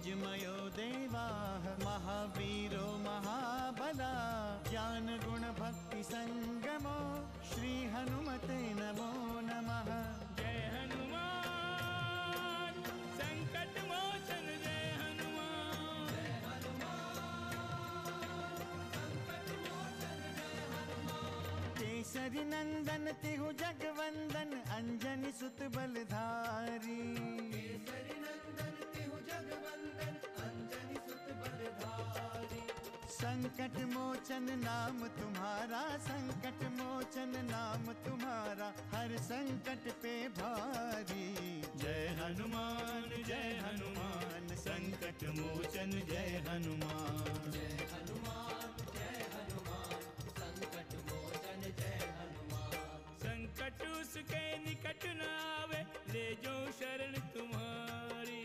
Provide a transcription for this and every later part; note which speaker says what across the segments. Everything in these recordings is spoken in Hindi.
Speaker 1: तेजमयो देवाः महावीरो महाबला ज्ञान गुण भक्ति संगमो श्री हनुमते नमो नमः।
Speaker 2: जय हनुमान संकट मोचन जय हनुमान। जय हनुमान संकट मोचन जय हनुमान।
Speaker 1: केसरी नंदन तिहु जगवंदन अंजनी सुत बलधारी। केसरी नंदन तिहु जगवंदन अंजनी सुत बलधारी। संकट मोचन नाम तुम्हारा संकट मोचन नाम तुम्हारा हर संकट पे भारी। जय हनुमान संकट मोचन जय हनुमान। जय हनुमान संकट मोचन जय हनुमान।
Speaker 2: संकट उसके निकट न आवे ले जो शरण तुम्हारी।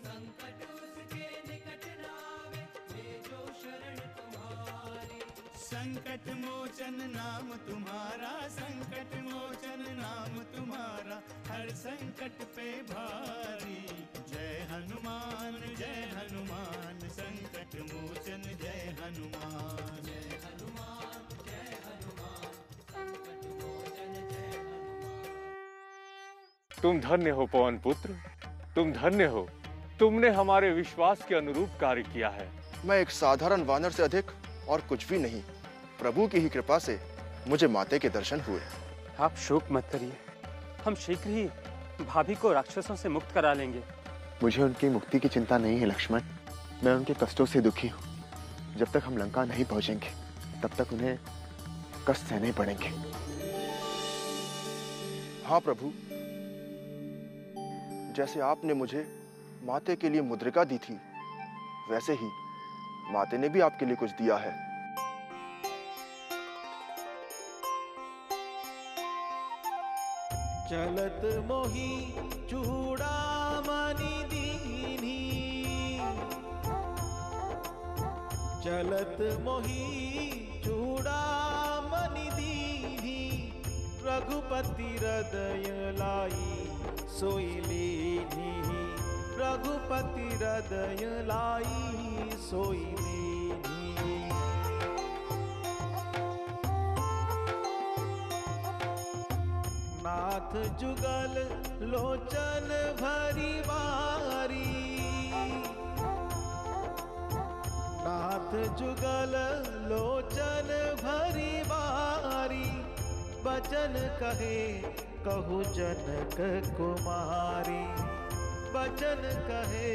Speaker 1: संकट उसके निकट न आवे ले जो शरण तुम्हारी। संकट मोचन नाम तुम्हारा संकट मोचन नाम तुम्हारा हर संकट पे भारी। जय हनुमान संकट मोचन जय हनुमान। जय हनुमान संकट मोचन जय हनुमान।
Speaker 3: तुम धन्य हो पवन पुत्र, तुम धन्य हो। तुमने हमारे विश्वास के अनुरूप कार्य किया है।
Speaker 4: मैं एक साधारण वानर से अधिक और कुछ भी नहीं। प्रभु की ही कृपा से मुझे माते के दर्शन हुए।
Speaker 5: आप शोक मत करिए, हम शीघ्र ही भाभी को राक्षसों से मुक्त करा लेंगे।
Speaker 6: मुझे उनकी मुक्ति की चिंता नहीं है लक्ष्मण, मैं उनके कष्टों से दुखी हूँ। जब तक हम लंका नहीं पहुंचेंगे तब तक उन्हें कष्ट सहने पड़ेंगे।
Speaker 4: हाँ प्रभु, जैसे आपने मुझे माते के लिए मुद्रिका दी थी वैसे ही माते ने भी आपके लिए कुछ दिया है।
Speaker 7: चलत मोही चूड़ामणि दीनी। चलत मोही चूड़ामणि दीनी। रघुपति हृदय लाई सोई लीनी। रघुपति हृदय लाई सोई लीनी। नाथ जुगल लोचन भरी बारी। नाथ जुगल लोचन भरी बारी। बचन कहे कहु जनक कुमारी। बचन कहे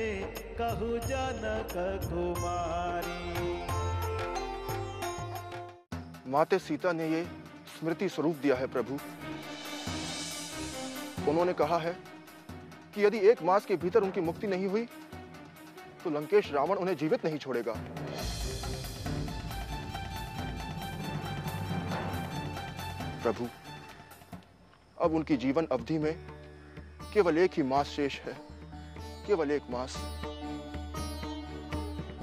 Speaker 7: कहु जनक कुमारी।
Speaker 4: माते सीता ने ये स्मृति स्वरूप दिया है प्रभु। उन्होंने कहा है कि यदि 1 मास के भीतर उनकी मुक्ति नहीं हुई तो लंकेश रावण उन्हें जीवित नहीं छोड़ेगा। प्रभु, अब उनकी जीवन अवधि में केवल 1 ही मास शेष है, केवल 1 मास।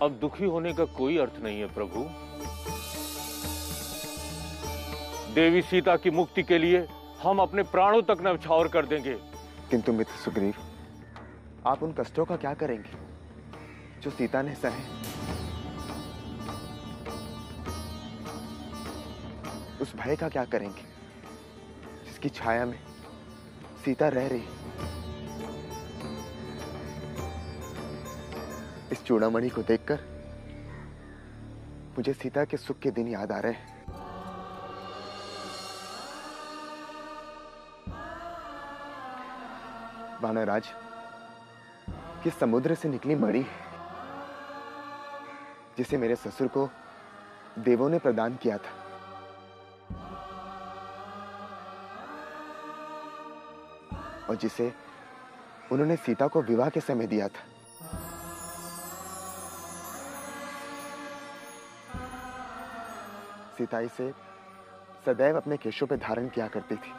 Speaker 3: अब दुखी होने का कोई अर्थ नहीं है प्रभु। देवी सीता की मुक्ति के लिए हम अपने प्राणों तक न्यौछावर कर देंगे।
Speaker 6: किंतु मित्र सुग्रीव, आप उन कष्टों का क्या करेंगे जो सीता ने सहे? उस भय का क्या करेंगे जिसकी छाया में सीता रह रही? इस चूड़ामणि को देखकर मुझे सीता के सुख के दिन याद आ रहे हैं। वानराज, किस समुद्र से निकली मणि जिसे मेरे ससुर को देवों ने प्रदान किया था। और जिसे उन्होंने सीता को विवाह के समय दिया था। सीता इसे सदैव अपने केशों पर धारण किया करती थी।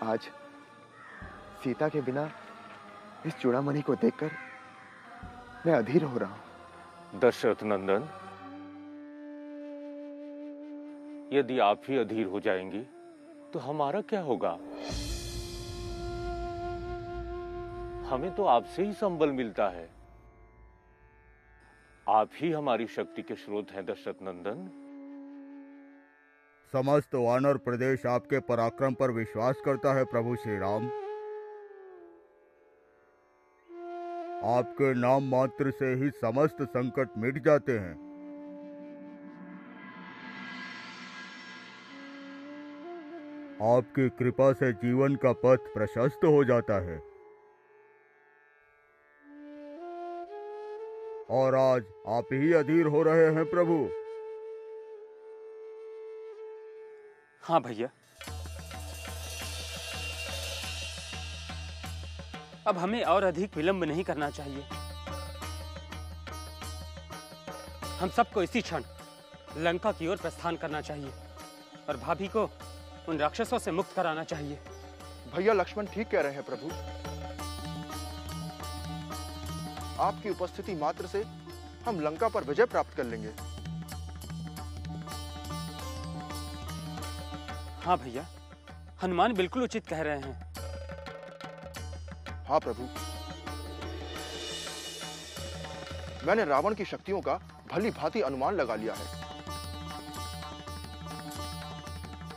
Speaker 6: आज सीता के बिना इस चूड़ामणि को देखकर मैं अधीर हो रहा हूं।
Speaker 3: दशरथ नंदन, यदि आप ही अधीर हो जाएंगी तो हमारा क्या होगा? हमें तो आपसे ही संबल मिलता है। आप ही हमारी शक्ति के स्रोत हैं दशरथ नंदन।
Speaker 8: समस्त वानर प्रदेश आपके पराक्रम पर विश्वास करता है प्रभु श्री राम। आपके नाम मात्र से ही समस्त संकट मिट जाते हैं। आपकी कृपा से जीवन का पथ प्रशस्त हो जाता है। और आज आप ही अधीर हो रहे हैं प्रभु।
Speaker 5: हाँ भैया, अब हमें और अधिक विलंब नहीं करना चाहिए। हम सबको इसी क्षण लंका की ओर प्रस्थान करना चाहिए और भाभी को उन राक्षसों से मुक्त कराना चाहिए।
Speaker 4: भैया लक्ष्मण ठीक कह रहे हैं प्रभु। आपकी उपस्थिति मात्र से हम लंका पर विजय प्राप्त कर लेंगे।
Speaker 5: हाँ भैया, हनुमान बिल्कुल उचित कह रहे हैं।
Speaker 4: हाँ प्रभु, मैंने रावण की शक्तियों का भली भांति अनुमान लगा लिया है।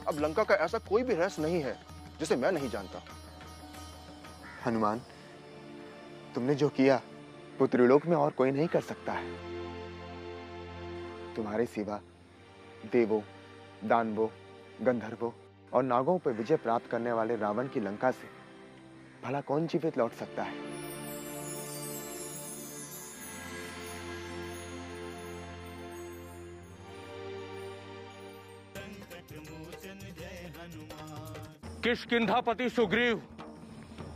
Speaker 4: अब लंका का ऐसा कोई भी रहस्य नहीं है जिसे मैं नहीं जानता।
Speaker 6: हनुमान, तुमने जो किया वो त्रिलोक में और कोई नहीं कर सकता है। तुम्हारे सिवा देवों, दानवों, गंधर्वों और नागों पर विजय प्राप्त करने वाले रावण की लंका से भला कौन जीवित लौट सकता है?
Speaker 3: किष्किंधापति सुग्रीव,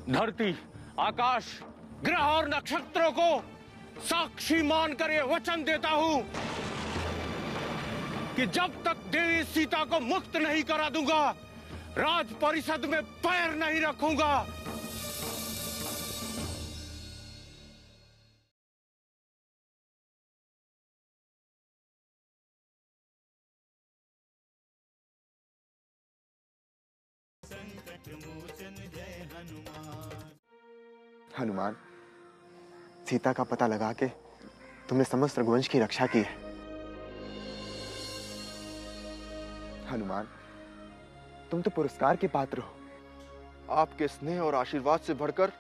Speaker 3: धरती, आकाश, ग्रह और नक्षत्रों को साक्षी मानकर यह वचन देता हूं कि जब तक देवी सीता को मुक्त नहीं करा दूंगा, राज परिषद में पैर नहीं रखूंगा।
Speaker 6: हनुमान, सीता का पता लगा के तुमने समस्त रघुवंश की रक्षा की है। हनुमान, तुम तो पुरस्कार के पात्र हो।
Speaker 4: आपके स्नेह और आशीर्वाद से बढ़कर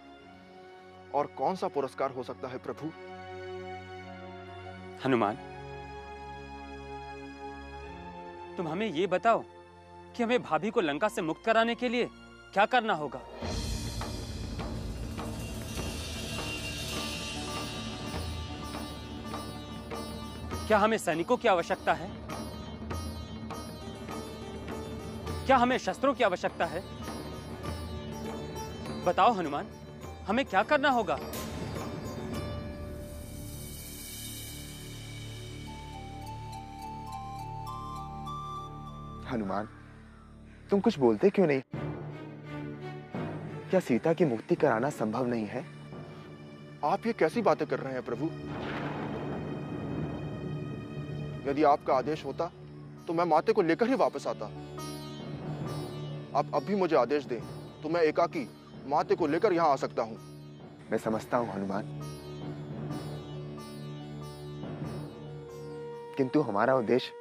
Speaker 4: और कौन सा पुरस्कार हो सकता है प्रभु?
Speaker 5: हनुमान, तुम हमें ये बताओ कि हमें भाभी को लंका से मुक्त कराने के लिए क्या करना होगा? क्या हमें सैनिकों की आवश्यकता है? क्या हमें शस्त्रों की आवश्यकता है? बताओ हनुमान, हमें क्या करना होगा?
Speaker 6: हनुमान, तुम कुछ बोलते क्यों नहीं? क्या सीता की मुक्ति कराना संभव नहीं है?
Speaker 4: आप ये कैसी बातें कर रहे हैं प्रभु? यदि आपका आदेश होता तो मैं माते को लेकर ही वापस आता। आप अब भी मुझे आदेश दें तो मैं एकाकी माते को लेकर यहां आ सकता हूं।
Speaker 6: मैं समझता हूं हनुमान, किंतु हमारा उद्देश्य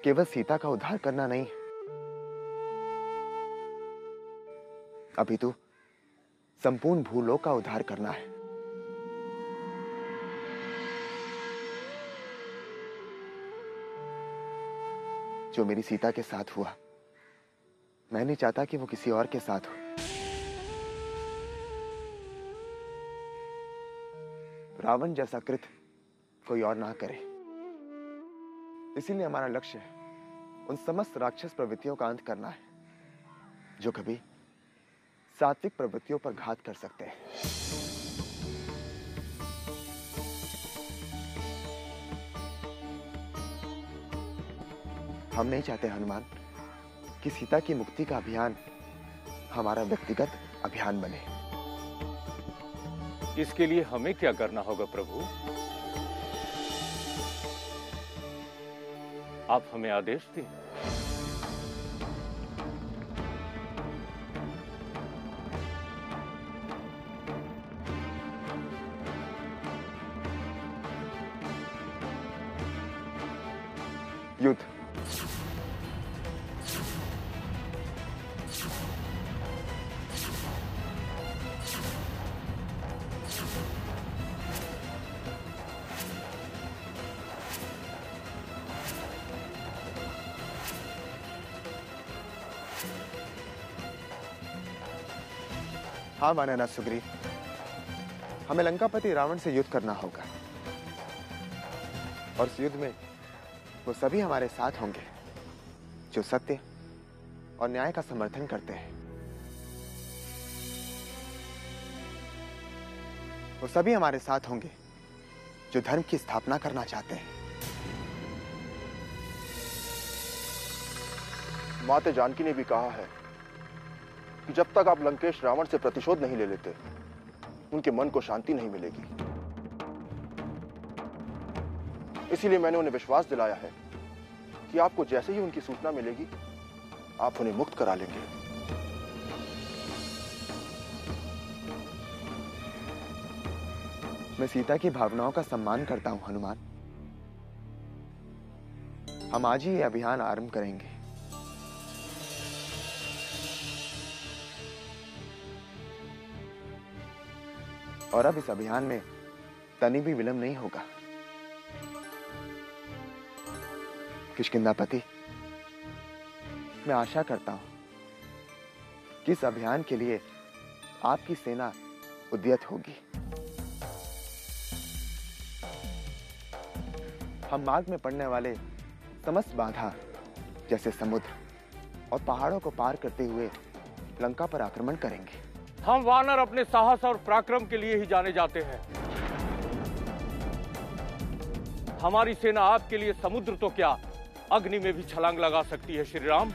Speaker 6: केवल सीता का उद्धार करना नहीं है। अभी तो संपूर्ण भूलोक का उद्धार करना है। जो मेरी सीता के साथ हुआ, मैं नहीं चाहता कि वो किसी और के साथ हो। रावण जैसा कृत्य कोई और ना करे। इसीलिए हमारा लक्ष्य है उन समस्त राक्षस प्रवृत्तियों का अंत करना है जो कभी सात्विक प्रवृत्तियों पर घात कर सकते हैं। हम नहीं चाहते हनुमान कि सीता की मुक्ति का अभियान हमारा व्यक्तिगत अभियान बने।
Speaker 3: इसके लिए हमें क्या करना होगा प्रभु? आप हमें आदेश दें।
Speaker 6: युद्ध। हाँ वानरनाथ सुग्रीव, हमें लंकापति रावण से युद्ध करना होगा और इस युद्ध में वो सभी हमारे साथ होंगे जो सत्य और न्याय का समर्थन करते हैं। वो सभी हमारे साथ होंगे जो धर्म की स्थापना करना चाहते हैं।
Speaker 4: माते जानकी ने भी कहा है कि जब तक आप लंकेश रावण से प्रतिशोध नहीं ले लेते, उनके मन को शांति नहीं मिलेगी। इसीलिए मैंने उन्हें विश्वास दिलाया है कि आपको जैसे ही उनकी सूचना मिलेगी, आप उन्हें मुक्त करा लेंगे।
Speaker 6: मैं सीता की भावनाओं का सम्मान करता हूं हनुमान। हम आज ही ये अभियान आरंभ करेंगे। और अब इस अभियान में तनिक भी विलंब नहीं होगा। किष्किंधापति, मैं आशा करता हूं कि इस अभियान के लिए आपकी सेना उद्यत होगी। हम मार्ग में पड़ने वाले समस्त बाधा जैसे समुद्र और पहाड़ों को पार करते हुए लंका पर आक्रमण करेंगे।
Speaker 3: हम वानर अपने साहस और पराक्रम के लिए ही जाने जाते हैं। हमारी सेना आपके लिए समुद्र तो क्या, अग्नि में भी छलांग लगा सकती है। श्री राम।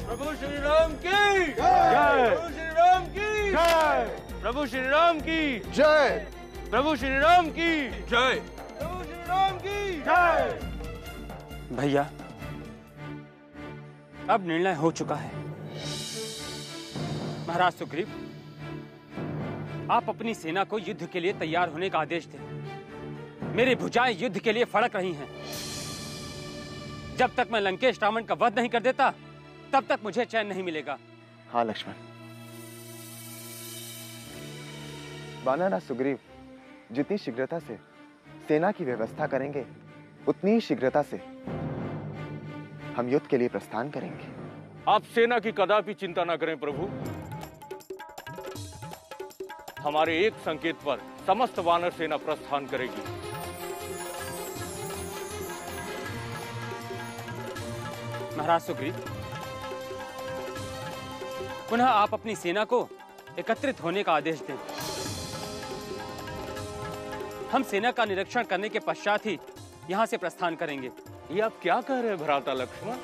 Speaker 3: प्रभु श्री राम की जय। प्रभु श्री राम की जय। प्रभु श्री राम की
Speaker 4: जय।
Speaker 3: प्रभु श्री राम की जय। प्रभु श्री राम की जय।
Speaker 5: भैया, अब निर्णय हो चुका है। महाराज सुग्रीव, आप अपनी सेना को युद्ध के लिए तैयार होने का आदेश दें। मेरी भुजाएं युद्ध के लिए फड़क रही हैं। जब तक मैं लंकेश रावण का वध नहीं कर देता, तब तक मुझे चैन नहीं मिलेगा।
Speaker 6: हाँ लक्ष्मण। वानरनाथ सुग्रीव जितनी शीघ्रता से सेना की व्यवस्था करेंगे, उतनी ही शीघ्रता से हम युद्ध के लिए प्रस्थान करेंगे।
Speaker 3: आप सेना की कदापि चिंता न करें प्रभु। हमारे एक संकेत पर समस्त वानर सेना प्रस्थान करेगी।
Speaker 5: महाराज सुग्रीव, पुनः आप अपनी सेना को एकत्रित होने का आदेश दें। हम सेना का निरीक्षण करने के पश्चात ही यहां से प्रस्थान करेंगे।
Speaker 3: ये आप क्या कह रहे हैं भ्राता लक्ष्मण?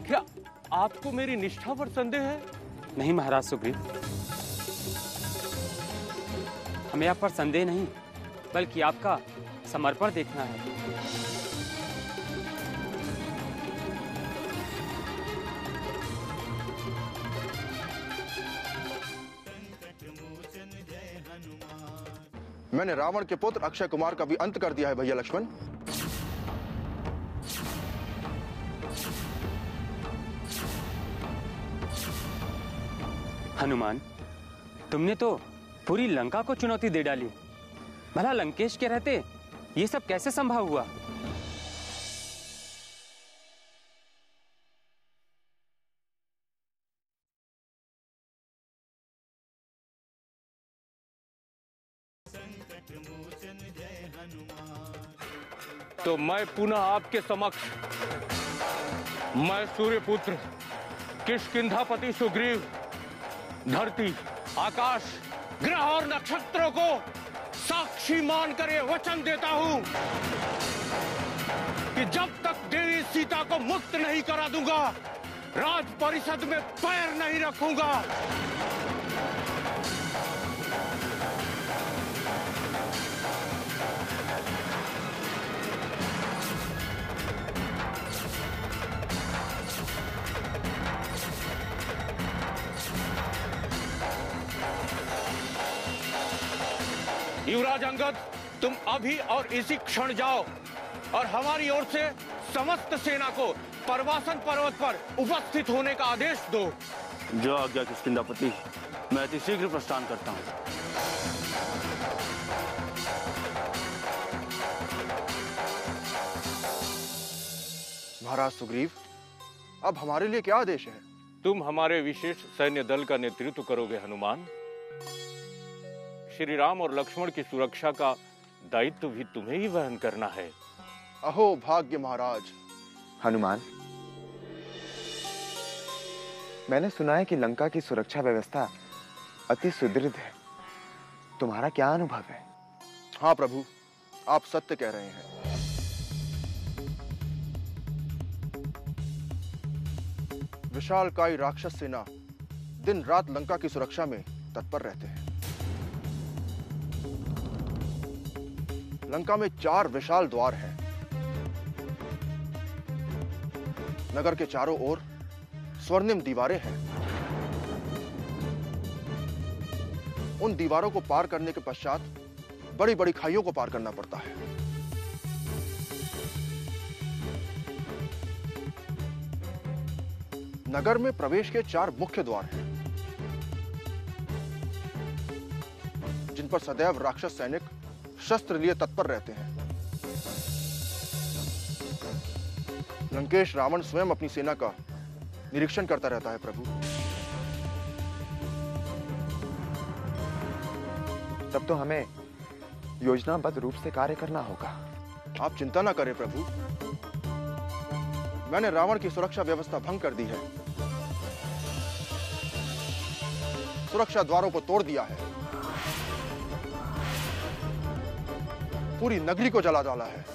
Speaker 3: क्या आपको मेरी निष्ठा पर संदेह है?
Speaker 5: नहीं महाराज सुग्रीव, हमें आप पर संदेह नहीं, बल्कि आपका समर्पण देखना है।
Speaker 4: मैंने रावण के पुत्र अक्षय कुमार का भी अंत कर दिया है भैया लक्ष्मण।
Speaker 5: हनुमान, तुमने तो पूरी लंका को चुनौती दे डाली। भला लंकेश के रहते ये सब कैसे संभव हुआ?
Speaker 3: तो मैं पुनः आपके समक्ष, मैं सूर्यपुत्र किष्किंधापति सुग्रीव धरती, आकाश, ग्रह और नक्षत्रों को साक्षी मानकर ये वचन देता हूं कि जब तक देवी सीता को मुक्त नहीं करा दूंगा, राज परिषद में पैर नहीं रखूंगा। युवराज अंगद, तुम अभी और इसी क्षण जाओ और हमारी ओर से समस्त सेना को परवासन पर्वत पर उपस्थित होने का आदेश दो।
Speaker 9: जो आज्ञा किष्किंधापति, मैं अति शीघ्र प्रस्थान करता हूँ।
Speaker 4: महाराज सुग्रीव, अब हमारे लिए क्या आदेश है?
Speaker 3: तुम हमारे विशेष सैन्य दल का नेतृत्व करोगे हनुमान। श्री राम और लक्ष्मण की सुरक्षा का दायित्व भी तुम्हें ही वहन करना है।
Speaker 4: अहो भाग्य महाराज।
Speaker 6: हनुमान, मैंने सुना है कि लंका की सुरक्षा व्यवस्था अति सुदृढ़ है। तुम्हारा क्या अनुभव है?
Speaker 4: हाँ प्रभु, आप सत्य कह रहे हैं। विशालकाय राक्षस सेना दिन रात लंका की सुरक्षा में तत्पर रहते हैं। लंका में 4 विशाल द्वार हैं। नगर के चारों ओर स्वर्णिम दीवारें हैं। उन दीवारों को पार करने के पश्चात बड़ी बड़ी खाइयों को पार करना पड़ता है। नगर में प्रवेश के 4 मुख्य द्वार हैं, जिन पर सदैव राक्षस सैनिक शस्त्र लिए तत्पर रहते हैं। लंकेश रावण स्वयं अपनी सेना का निरीक्षण करता रहता है प्रभु।
Speaker 6: तब तो हमें योजनाबद्ध रूप से कार्य करना होगा।
Speaker 4: आप चिंता ना करें प्रभु, मैंने रावण की सुरक्षा व्यवस्था भंग कर दी है। सुरक्षा द्वारों को तोड़ दिया है, पूरी नगरी को जला डाला है।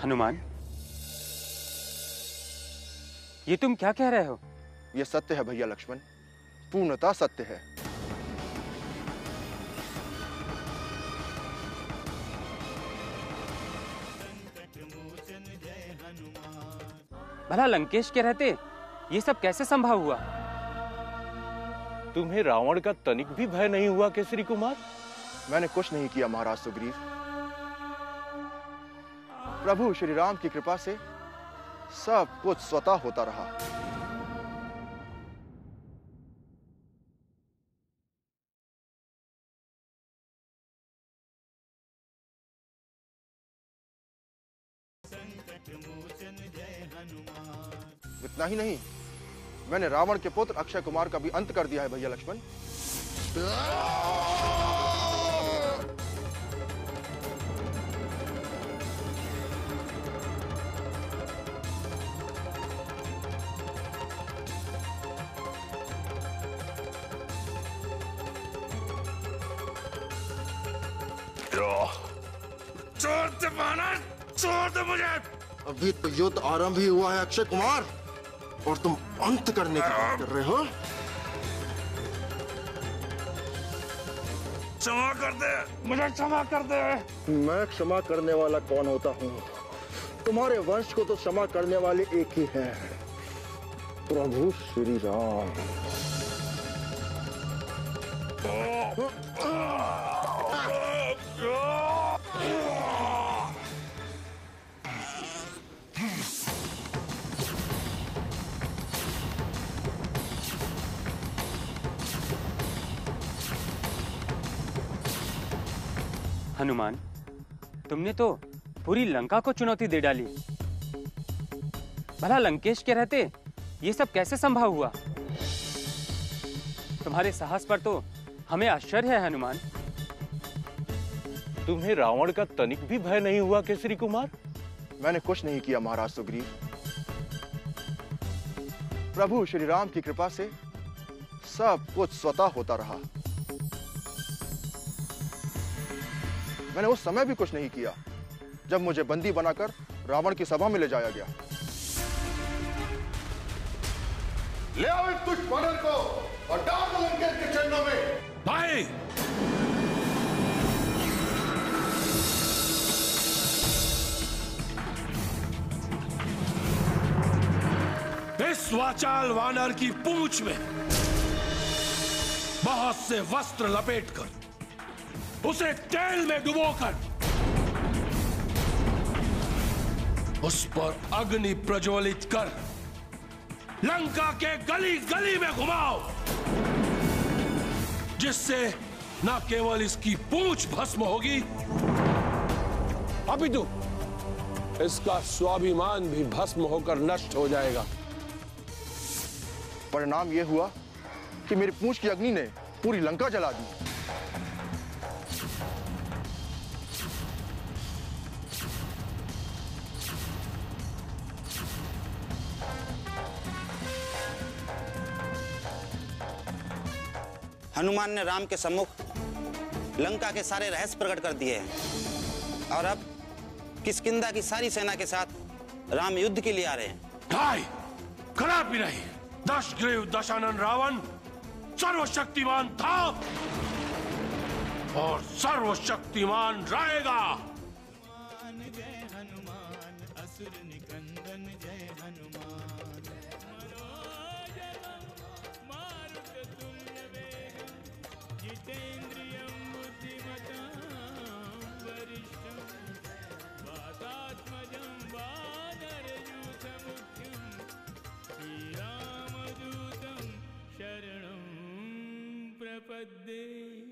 Speaker 5: हनुमान, ये तुम क्या कह रहे हो?
Speaker 4: यह सत्य है भैया लक्ष्मण, पूर्णतः सत्य है।
Speaker 5: भला लंकेश के रहते ये सब कैसे संभव हुआ?
Speaker 3: तुम्हें रावण का तनिक भी भय नहीं हुआ केसरी कुमार?
Speaker 4: मैंने कुछ नहीं किया महाराज सुग्रीव। प्रभु श्री राम की कृपा से सब कुछ स्वतः होता रहा। इतना ही नहीं, मैंने रावण के पुत्र अक्षय कुमार का भी अंत कर दिया है भैया लक्ष्मण।
Speaker 1: छोड़ दे बानर, छोड़ दे मुझे।
Speaker 4: अभी तो युद्ध आरंभ ही हुआ है अक्षय कुमार, और तुम अंत करने की बात कर रहे हो।
Speaker 1: क्षमा कर दे मुझे, क्षमा कर दे।
Speaker 4: मैं क्षमा करने वाला कौन होता हूँ? तुम्हारे वंश को तो क्षमा करने वाले एक ही हैं, प्रभु श्री राम।
Speaker 5: हनुमान, तुमने तो पूरी लंका को चुनौती दे डाली। भला लंकेश के रहते ये सब कैसे संभव हुआ? तुम्हारे साहस पर तो हमें आश्चर्य है हनुमान।
Speaker 3: तुम्हें रावण का तनिक भी भय नहीं हुआ केसरी कुमार?
Speaker 4: मैंने कुछ नहीं किया महाराज सुग्रीव। प्रभु श्री राम की कृपा से सब कुछ स्वतः होता रहा। मैंने उस समय भी कुछ नहीं किया जब मुझे बंदी बनाकर रावण की सभा में ले जाया गया।
Speaker 10: ले आओ इस दुष्ट वानर को और डाल दो लंकेश के चरणों में।
Speaker 11: भाई, इस वाचाल वानर की पूंछ में बहुत से वस्त्र लपेटकर उसे तेल में डुबोकर उस पर अग्नि प्रज्वलित कर लंका के गली गली में घुमाओ, जिससे न केवल इसकी पूंछ भस्म होगी अपितु इसका स्वाभिमान भी भस्म होकर नष्ट हो जाएगा।
Speaker 4: परिणाम यह हुआ कि मेरी पूंछ की अग्नि ने पूरी लंका जला दी।
Speaker 12: हनुमान ने राम के सम्मुख लंका के सारे रहस्य प्रकट कर दिए हैं और अब किष्किंधा की सारी सेना के साथ राम युद्ध के लिए आ रहे हैं।
Speaker 11: ढाई कदापि नहीं। दशग्रीव दशानन रावण सर्वशक्तिमान था और सर्वशक्तिमान रहेगा।
Speaker 2: जय हनुमान, असुर निकंदन जय हनुमान। जितेन्द्रियं बुद्धिमतां वरिष्ठं वातात्मजं वानरयूथमुख्यं श्रीरामदूतं शरणं प्रपद्ये।